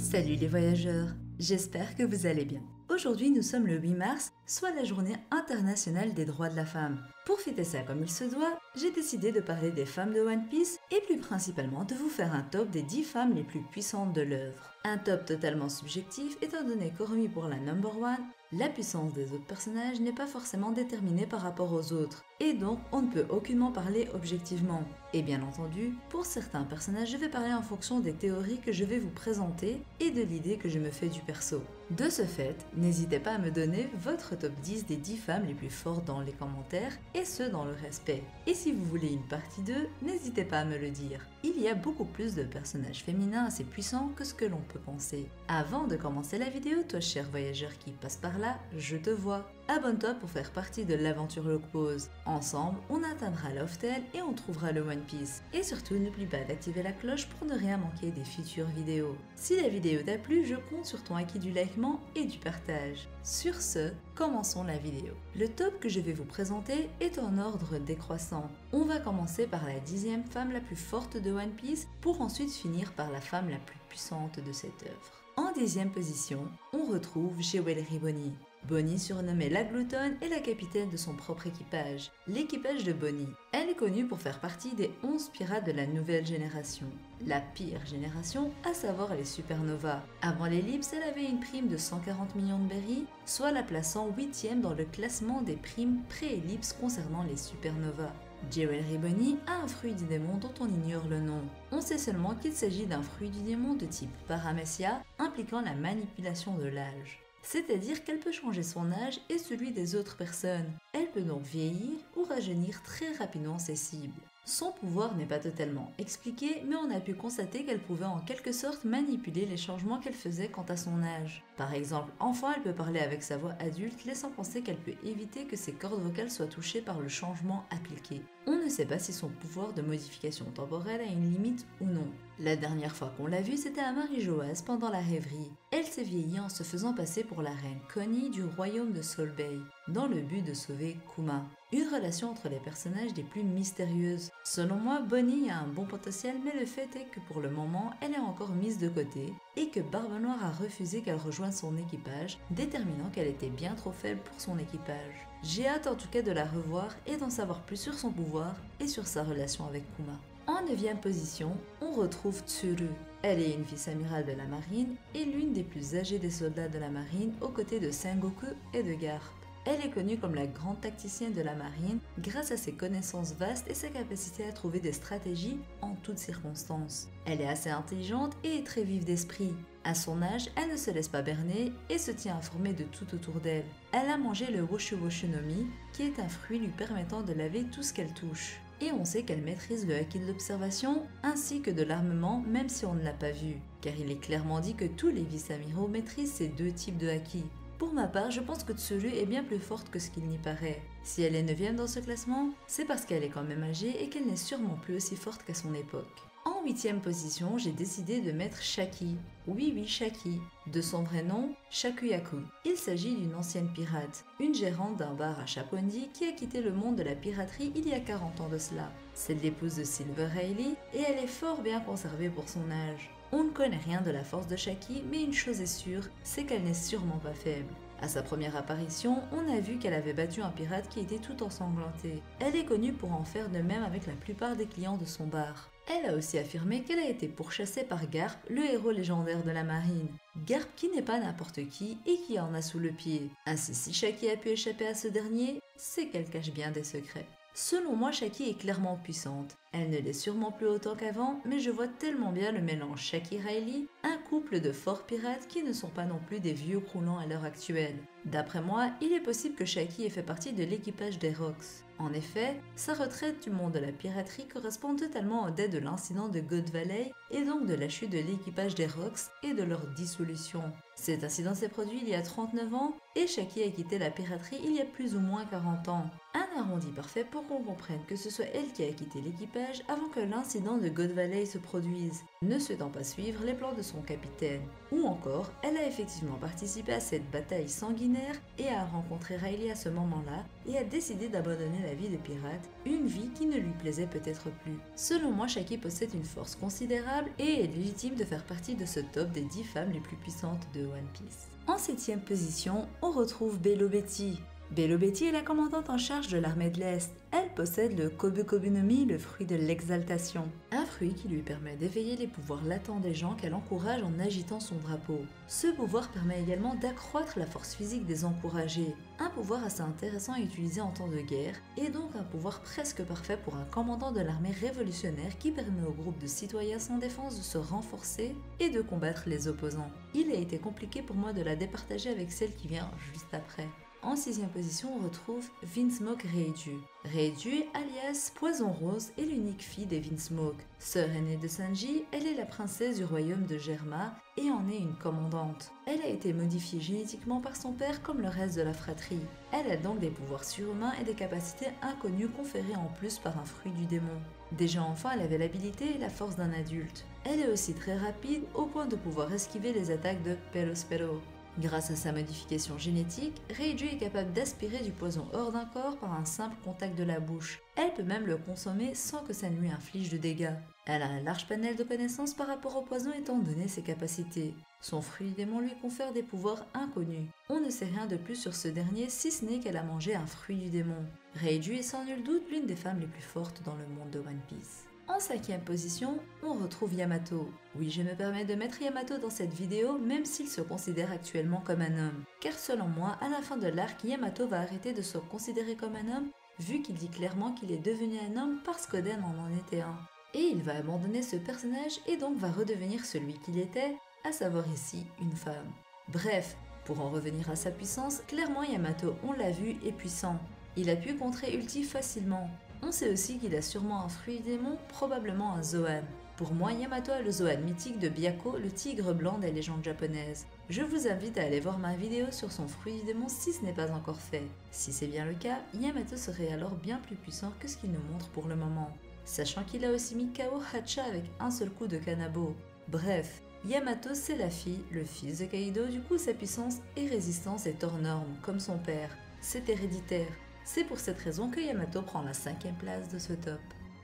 Salut les voyageurs, j'espère que vous allez bien. Aujourd'hui nous sommes le 8 mars, soit la journée internationale des droits de la femme. Pour fêter ça comme il se doit, j'ai décidé de parler des femmes de One Piece et plus principalement de vous faire un top des 10 femmes les plus puissantes de l'œuvre. Un top totalement subjectif étant donné qu'hormis pour la number one, la puissance des autres personnages n'est pas forcément déterminée par rapport aux autres, et donc on ne peut aucunement parler objectivement. Et bien entendu, pour certains personnages, je vais parler en fonction des théories que je vais vous présenter et de l'idée que je me fais du perso. De ce fait, n'hésitez pas à me donner votre top 10 des 10 femmes les plus fortes dans les commentaires, et ce dans le respect. Et si vous voulez une partie 2, n'hésitez pas à me le dire. Il y a beaucoup plus de personnages féminins assez puissants que ce que l'on peut penser. Avant de commencer la vidéo, toi cher voyageur qui passe par là, je te vois. Abonne-toi pour faire partie de l'aventure Locpose. Ensemble, on atteindra Loftel et on trouvera le One Piece. Et surtout, n'oublie pas d'activer la cloche pour ne rien manquer des futures vidéos. Si la vidéo t'a plu, je compte sur ton acquis du likement et du partage. Sur ce, commençons la vidéo. Le top que je vais vous présenter est en ordre décroissant. On va commencer par la 10e femme la plus forte de One Piece pour ensuite finir par la femme la plus puissante de cette œuvre. En 10e position, on retrouve Jewelry Bonnie. Bonnie, surnommée la gloutonne, est la capitaine de son propre équipage, l'équipage de Bonnie. Elle est connue pour faire partie des 11 pirates de la nouvelle génération. La pire génération, à savoir les supernovas. Avant l'ellipse, elle avait une prime de 140 millions de berries, soit la plaçant 8e dans le classement des primes pré-ellipse concernant les supernovas. Jewelry Bonnie a un fruit du démon dont on ignore le nom. On sait seulement qu'il s'agit d'un fruit du démon de type Paramecia, impliquant la manipulation de l'âge. C'est-à-dire qu'elle peut changer son âge et celui des autres personnes. Elle peut donc vieillir ou rajeunir très rapidement ses cibles. Son pouvoir n'est pas totalement expliqué, mais on a pu constater qu'elle pouvait en quelque sorte manipuler les changements qu'elle faisait quant à son âge. Par exemple, enfant, elle peut parler avec sa voix adulte, laissant penser qu'elle peut éviter que ses cordes vocales soient touchées par le changement appliqué. On ne sait pas si son pouvoir de modification temporelle a une limite ou non. La dernière fois qu'on l'a vue, c'était à Marie-Joas pendant la rêverie. Elle s'est vieillie en se faisant passer pour la reine Connie du royaume de Soul Bay, dans le but de sauver Kuma. Une relation entre les personnages des plus mystérieuses. Selon moi, Bonnie a un bon potentiel, mais le fait est que pour le moment, elle est encore mise de côté et que Barbe Noire a refusé qu'elle rejoigne son équipage, déterminant qu'elle était bien trop faible pour son équipage. J'ai hâte en tout cas de la revoir et d'en savoir plus sur son pouvoir et sur sa relation avec Kuma. En 9e position, on retrouve Tsuru. Elle est une vice-amirale de la marine et l'une des plus âgées des soldats de la marine aux côtés de Sengoku et de Garp. Elle est connue comme la grande tacticienne de la marine grâce à ses connaissances vastes et sa capacité à trouver des stratégies en toutes circonstances. Elle est assez intelligente et est très vive d'esprit. À son âge, elle ne se laisse pas berner et se tient informée de tout autour d'elle. Elle a mangé le Woshu Woshu no Mi, qui est un fruit lui permettant de laver tout ce qu'elle touche. Et on sait qu'elle maîtrise le haki de l'observation ainsi que de l'armement même si on ne l'a pas vu, car il est clairement dit que tous les vice-amiraux maîtrisent ces deux types de haki. Pour ma part, je pense que Tsuru est bien plus forte que ce qu'il n'y paraît. Si elle est 9e dans ce classement, c'est parce qu'elle est quand même âgée et qu'elle n'est sûrement plus aussi forte qu'à son époque. En 8e position, j'ai décidé de mettre Shaki. Oui, Shaki. De son vrai nom, Shakuyaku. Il s'agit d'une ancienne pirate, une gérante d'un bar à Chapondi qui a quitté le monde de la piraterie il y a 40 ans de cela. C'est l'épouse de Silver Hailey et elle est fort bien conservée pour son âge. On ne connaît rien de la force de Shaki, mais une chose est sûre, c'est qu'elle n'est sûrement pas faible. À sa première apparition, on a vu qu'elle avait battu un pirate qui était tout ensanglanté. Elle est connue pour en faire de même avec la plupart des clients de son bar. Elle a aussi affirmé qu'elle a été pourchassée par Garp, le héros légendaire de la marine. Garp qui n'est pas n'importe qui et qui en a sous le pied. Ainsi, si Shaki a pu échapper à ce dernier, c'est qu'elle cache bien des secrets. Selon moi, Shaki est clairement puissante. Elle ne l'est sûrement plus autant qu'avant, mais je vois tellement bien le mélange Shaki-Riley, un couple de forts pirates qui ne sont pas non plus des vieux croulants à l'heure actuelle. D'après moi, il est possible que Shaki ait fait partie de l'équipage des Rocks. En effet, sa retraite du monde de la piraterie correspond totalement aux dates de l'incident de God Valley et donc de la chute de l'équipage des Rocks et de leur dissolution. Cet incident s'est produit il y a 39 ans et Shaki a quitté la piraterie il y a plus ou moins 40 ans. Un arrondi parfait pour qu'on comprenne que ce soit elle qui a quitté l'équipage avant que l'incident de God Valley se produise. ne souhaitant pas suivre les plans de son capitaine. Ou encore, elle a effectivement participé à cette bataille sanguinaire et a rencontré Riley à ce moment-là et a décidé d'abandonner la vie de pirate, une vie qui ne lui plaisait peut-être plus. Selon moi, Shaki possède une force considérable et est légitime de faire partie de ce top des 10 femmes les plus puissantes de One Piece. En 7ème position, on retrouve Belo Betty. Belo Betty est la commandante en charge de l'armée de l'Est. Elle possède le Kobu Kobu no Mi, le fruit de l'exaltation. Un fruit qui lui permet d'éveiller les pouvoirs latents des gens qu'elle encourage en agitant son drapeau. Ce pouvoir permet également d'accroître la force physique des encouragés. Un pouvoir assez intéressant à utiliser en temps de guerre, et donc un pouvoir presque parfait pour un commandant de l'armée révolutionnaire qui permet au groupe de citoyens sans défense de se renforcer et de combattre les opposants. Il a été compliqué pour moi de la départager avec celle qui vient juste après. En 6ème position, on retrouve Vinsmoke Reiju. Reiju, alias Poison Rose, est l'unique fille des Vinsmoke. Sœur aînée de Sanji, elle est la princesse du royaume de Germa et en est une commandante. Elle a été modifiée génétiquement par son père comme le reste de la fratrie. Elle a donc des pouvoirs surhumains et des capacités inconnues conférées en plus par un fruit du démon. Déjà enfant, elle avait l'habilité et la force d'un adulte. Elle est aussi très rapide au point de pouvoir esquiver les attaques de Perospero. Grâce à sa modification génétique, Reiju est capable d'aspirer du poison hors d'un corps par un simple contact de la bouche. Elle peut même le consommer sans que ça ne lui inflige de dégâts. Elle a un large panel de connaissances par rapport au poison étant donné ses capacités. Son fruit démon lui confère des pouvoirs inconnus. On ne sait rien de plus sur ce dernier si ce n'est qu'elle a mangé un fruit du démon. Reiju est sans nul doute l'une des femmes les plus fortes dans le monde de One Piece. En 5ème position, on retrouve Yamato. Oui, je me permets de mettre Yamato dans cette vidéo même s'il se considère actuellement comme un homme. Car selon moi, à la fin de l'arc, Yamato va arrêter de se considérer comme un homme vu qu'il dit clairement qu'il est devenu un homme parce qu'Oden en était un. Et il va abandonner ce personnage et donc va redevenir celui qu'il était, à savoir ici une femme. Bref, pour en revenir à sa puissance, clairement Yamato, on l'a vu, est puissant. Il a pu contrer Ulti facilement. On sait aussi qu'il a sûrement un fruit démon, probablement un Zoan. Pour moi, Yamato a le Zoan mythique de Byakko, le tigre blanc des légendes japonaises. Je vous invite à aller voir ma vidéo sur son fruit démon si ce n'est pas encore fait. Si c'est bien le cas, Yamato serait alors bien plus puissant que ce qu'il nous montre pour le moment. Sachant qu'il a aussi mis KO Hacha avec un seul coup de Kanabo. Bref, Yamato c'est la fille, le fils de Kaido, du coup sa puissance et résistance est hors norme, comme son père. C'est héréditaire. C'est pour cette raison que Yamato prend la 5ème place de ce top.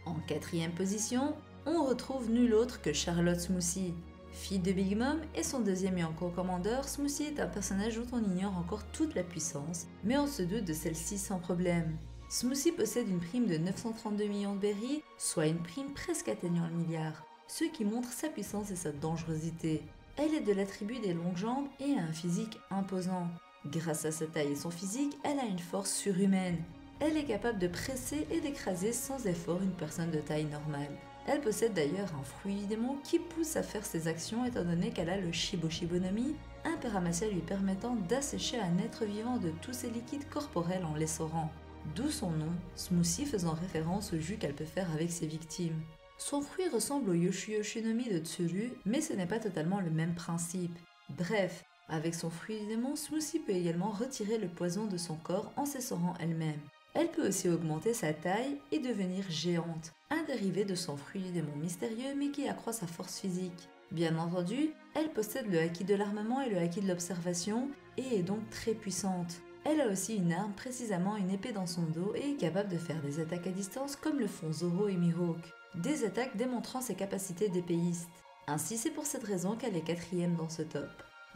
En 4ème position, on retrouve nul autre que Charlotte Smoothie. Fille de Big Mom et son deuxième Yonko Commander, Smoothie est un personnage dont on ignore encore toute la puissance, mais on se doute de celle-ci sans problème. Smoothie possède une prime de 932 millions de berries, soit une prime presque atteignant le milliard, ce qui montre sa puissance et sa dangerosité. Elle est de l'attribut des longues jambes et a un physique imposant. Grâce à sa taille et son physique, elle a une force surhumaine. Elle est capable de presser et d'écraser sans effort une personne de taille normale. Elle possède d'ailleurs un fruit du démon qui pousse à faire ses actions étant donné qu'elle a le Shibo Shibo no Mi, un paramassia lui permettant d'assécher un être vivant de tous ses liquides corporels en l'essorant. D'où son nom, Smoothie faisant référence au jus qu'elle peut faire avec ses victimes. Son fruit ressemble au Yoshi Yoshi no Mi de Tsuru, mais ce n'est pas totalement le même principe. Bref, avec son fruit du démon, Smoothie peut également retirer le poison de son corps en s'essorant elle-même. Elle peut aussi augmenter sa taille et devenir géante, un dérivé de son fruit du démon mystérieux mais qui accroît sa force physique. Bien entendu, elle possède le haki de l'armement et le haki de l'observation et est donc très puissante. Elle a aussi une arme, précisément une épée dans son dos et est capable de faire des attaques à distance comme le font Zoro et Mihawk. Des attaques démontrant ses capacités d'épéiste. Ainsi c'est pour cette raison qu'elle est 4ème dans ce top.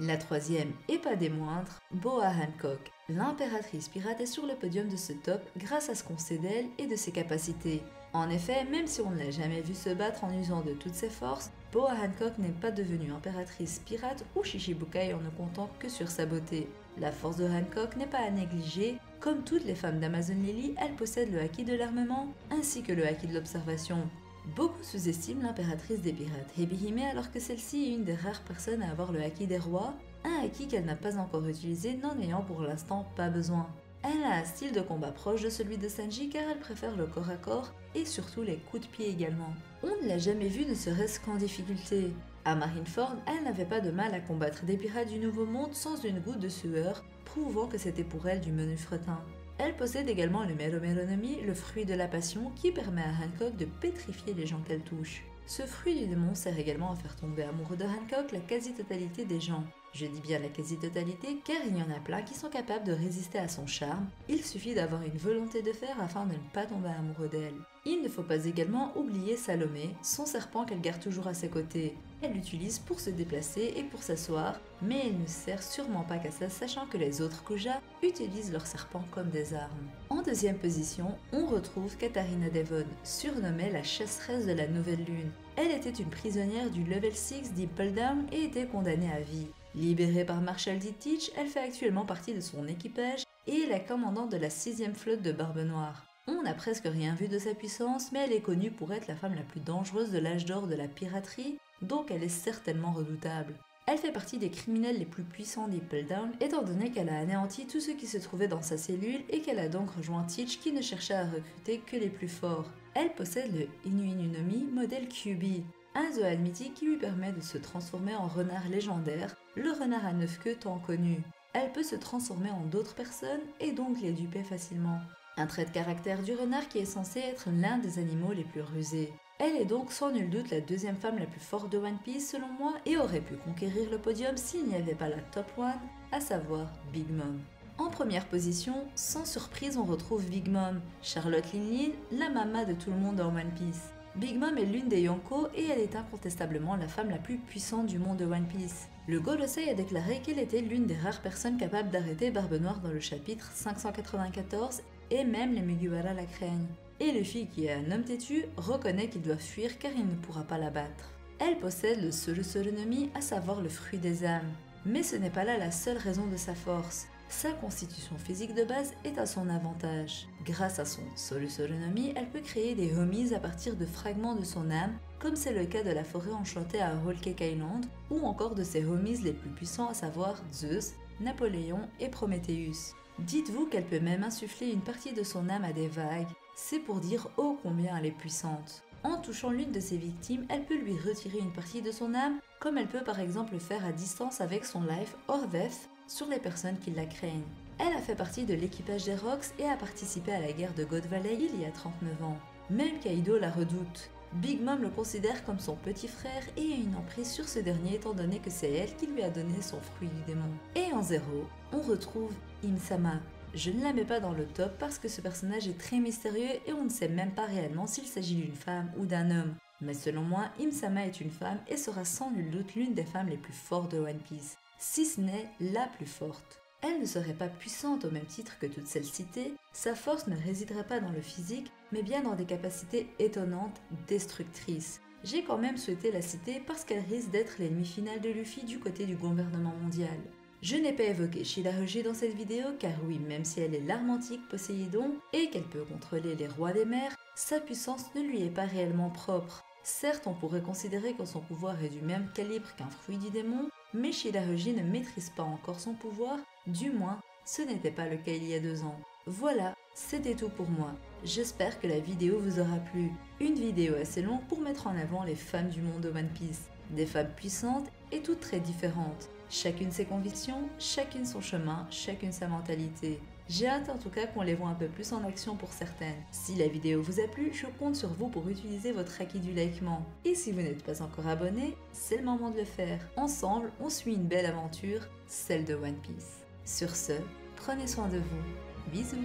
La 3ème, et pas des moindres, Boa Hancock. L'impératrice pirate est sur le podium de ce top grâce à ce qu'on sait d'elle et de ses capacités. En effet, même si on ne l'a jamais vue se battre en usant de toutes ses forces, Boa Hancock n'est pas devenue impératrice pirate ou Shichibukai en ne comptant que sur sa beauté. La force de Hancock n'est pas à négliger, comme toutes les femmes d'Amazon Lily, elle possède le haki de l'armement ainsi que le haki de l'observation. Beaucoup sous-estiment l'impératrice des pirates Hebihime alors que celle-ci est une des rares personnes à avoir le haki des rois, un haki qu'elle n'a pas encore utilisé n'en ayant pour l'instant pas besoin. Elle a un style de combat proche de celui de Sanji car elle préfère le corps à corps et surtout les coups de pied également. On ne l'a jamais vue ne serait-ce qu'en difficulté. À Marineford, elle n'avait pas de mal à combattre des pirates du Nouveau Monde sans une goutte de sueur, prouvant que c'était pour elle du menu fretin. Elle possède également le Mero Mero no Mi, le fruit de la passion, qui permet à Hancock de pétrifier les gens qu'elle touche. Ce fruit du démon sert également à faire tomber amoureux de Hancock la quasi-totalité des gens. Je dis bien la quasi-totalité car il y en a plein qui sont capables de résister à son charme, il suffit d'avoir une volonté de fer afin de ne pas tomber amoureux d'elle. Il ne faut pas également oublier Salomé, son serpent qu'elle garde toujours à ses côtés. Elle l'utilise pour se déplacer et pour s'asseoir, mais elle ne sert sûrement pas qu'à ça, sachant que les autres Kuja utilisent leurs serpents comme des armes. En deuxième position, on retrouve Katarina Devon, surnommée la chasseresse de la nouvelle lune. Elle était une prisonnière du level 6 d'Impel Down et était condamnée à vie. Libérée par Marshal Teach, elle fait actuellement partie de son équipage et est la commandante de la 6e flotte de Barbe Noire. On n'a presque rien vu de sa puissance, mais elle est connue pour être la femme la plus dangereuse de l'âge d'or de la piraterie, donc elle est certainement redoutable. Elle fait partie des criminels les plus puissants d'Impel Down, étant donné qu'elle a anéanti tout ce qui se trouvait dans sa cellule et qu'elle a donc rejoint Teach qui ne cherchait à recruter que les plus forts. Elle possède le Inu-Inu-no-Mi modèle QB, un zoan mythique qui lui permet de se transformer en renard légendaire, le renard à 9 queues tant connu. Elle peut se transformer en d'autres personnes et donc les duper facilement. Un trait de caractère du renard qui est censé être l'un des animaux les plus rusés. Elle est donc sans nul doute la deuxième femme la plus forte de One Piece selon moi et aurait pu conquérir le podium s'il n'y avait pas la top 1, à savoir Big Mom. En première position, sans surprise on retrouve Big Mom, Charlotte Linlin, la mama de tout le monde dans One Piece. Big Mom est l'une des Yonko et elle est incontestablement la femme la plus puissante du monde de One Piece. Le Gorosei a déclaré qu'elle était l'une des rares personnes capables d'arrêter Barbe Noire dans le chapitre 594 et même les Mugiwara la craignent. Et Luffy, qui est un homme têtu, reconnaît qu'il doit fuir car il ne pourra pas la battre. Elle possède le Solu-Solu-no-Mi, à savoir le fruit des âmes. Mais ce n'est pas là la seule raison de sa force. Sa constitution physique de base est à son avantage. Grâce à son Solu-Solu-no-Mi, elle peut créer des homies à partir de fragments de son âme, comme c'est le cas de la forêt enchantée à Whole Cake Island, ou encore de ses homies les plus puissants, à savoir Zeus, Napoléon et Prométhéeus. Dites-vous qu'elle peut même insuffler une partie de son âme à des vagues, c'est pour dire ô combien elle est puissante. En touchant l'une de ses victimes, elle peut lui retirer une partie de son âme, comme elle peut par exemple le faire à distance avec son life hors death sur les personnes qui la craignent. Elle a fait partie de l'équipage des Rocks et a participé à la guerre de God Valley il y a 39 ans. Même Kaido la redoute. Big Mom le considère comme son petit frère et a une emprise sur ce dernier étant donné que c'est elle qui lui a donné son fruit du démon. Et en 0, on retrouve Im-sama. Je ne la mets pas dans le top parce que ce personnage est très mystérieux et on ne sait même pas réellement s'il s'agit d'une femme ou d'un homme. Mais selon moi, Im-sama est une femme et sera sans nul doute l'une des femmes les plus fortes de One Piece, si ce n'est la plus forte. Elle ne serait pas puissante au même titre que toutes celles citées, sa force ne résiderait pas dans le physique, mais bien dans des capacités étonnantes, destructrices. J'ai quand même souhaité la citer parce qu'elle risque d'être l'ennemi final de Luffy du côté du gouvernement mondial. Je n'ai pas évoqué Shirahoshi dans cette vidéo car oui, même si elle est l'arme antique Poséidon et qu'elle peut contrôler les rois des mers, sa puissance ne lui est pas réellement propre. Certes, on pourrait considérer que son pouvoir est du même calibre qu'un fruit du démon, mais Shirahoshi ne maîtrise pas encore son pouvoir, du moins, ce n'était pas le cas il y a 2 ans. Voilà, c'était tout pour moi. J'espère que la vidéo vous aura plu. Une vidéo assez longue pour mettre en avant les femmes du monde de One Piece. Des femmes puissantes et toutes très différentes. Chacune ses convictions, chacune son chemin, chacune sa mentalité. J'ai hâte en tout cas qu'on les voit un peu plus en action pour certaines. Si la vidéo vous a plu, je compte sur vous pour utiliser votre acquis du likement. Et si vous n'êtes pas encore abonné, c'est le moment de le faire. Ensemble, on suit une belle aventure, celle de One Piece. Sur ce, prenez soin de vous. Bisous!